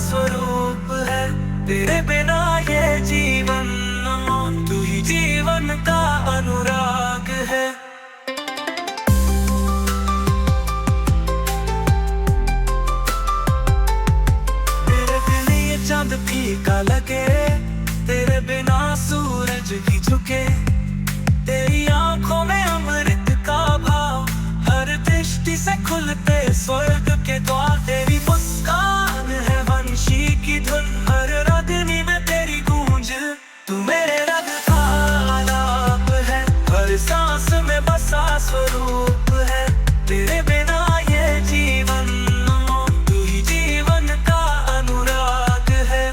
स्वरूप है। तेरे बिना ये जीवन, तू ही जीवन का अनुराग है। तेरे बिना ये चांद फीका लगे, तेरे बिना सूरज भी झुके। तेरी आंखों में अमृत का भाव, हर दृष्टि से खुलते स्वर्ग के द्वार। तेरी मुस्कान है वंशी की धुन, हर रागनी में तेरी गूंज। तू मेरे रग का आलाप है, हर सांस में बसा स्वरूप है। तेरे बिना ये जीवन, तू ही जीवन का अनुराग है।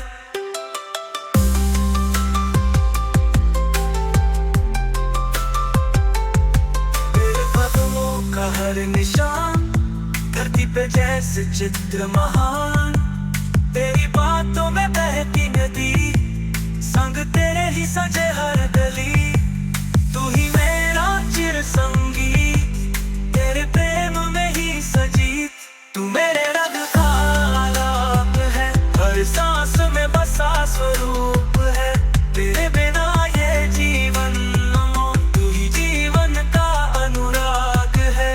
तेरे कदमों का हर निशान, धरती पे जैसे चित्र महान। तेरी बातों में बहती नदी, संग तेरे ही सजे हर गली। तू ही मेरा चिर संगी, तेरे प्रेम में ही सजी। तू मेरे रग का आलाप है, हर सांस में बसा स्वरूप है। तेरे बिना ये जीवन, तू ही जीवन का अनुराग है।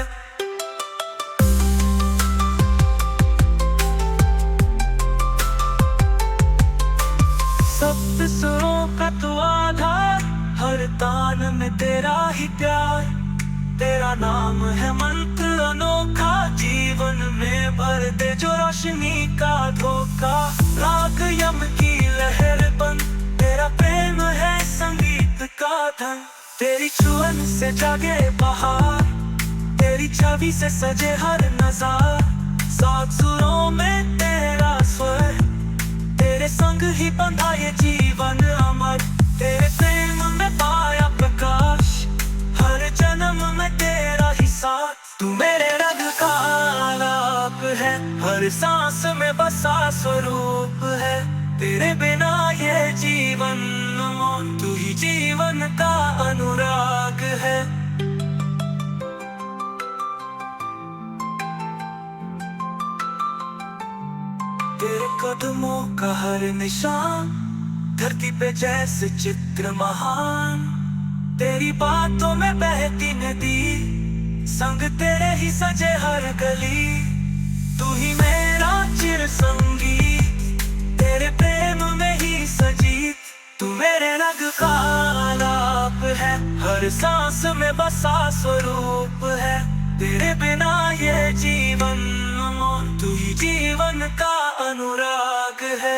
सप्त सुरों का तू आधार, हर तान में तेरा ही प्यार। तेरा नाम है मंत्र अनोखा, जीवन में भर दे जो रोशनी का धोखा। राग यम की लहर बन, तेरा प्रेम है संगीत का धन। तेरी छुअन से जागे बहार, तेरी छवि से सजे हर नज़ार। सात सुरों में तेरा स्वर, तेरे संग ही बंधा ये जीवन अमर। तेरे प्रेम में पाया प्रकाश, हर जन्म में तेरा ही साथ। तू मेरे रग का आलाप है, हर सांस में बसा स्वरूप है। तेरे बिना ये जीवन, तू ही जीवन का अनुराग है। तेरे कदमों का हर निशान, धरती पे जैसे चित्र महान। तेरी बातों में बहती नदी, संग तेरे ही सजे हर गली। तू ही मेरा चिर संगी, तेरे प्रेम में ही सजी। तू मेरे रग का आलाप है, हर सांस में बसा स्वरूप है। तेरे बिना ये जीवन, तू ही जीवन का अनुराग है।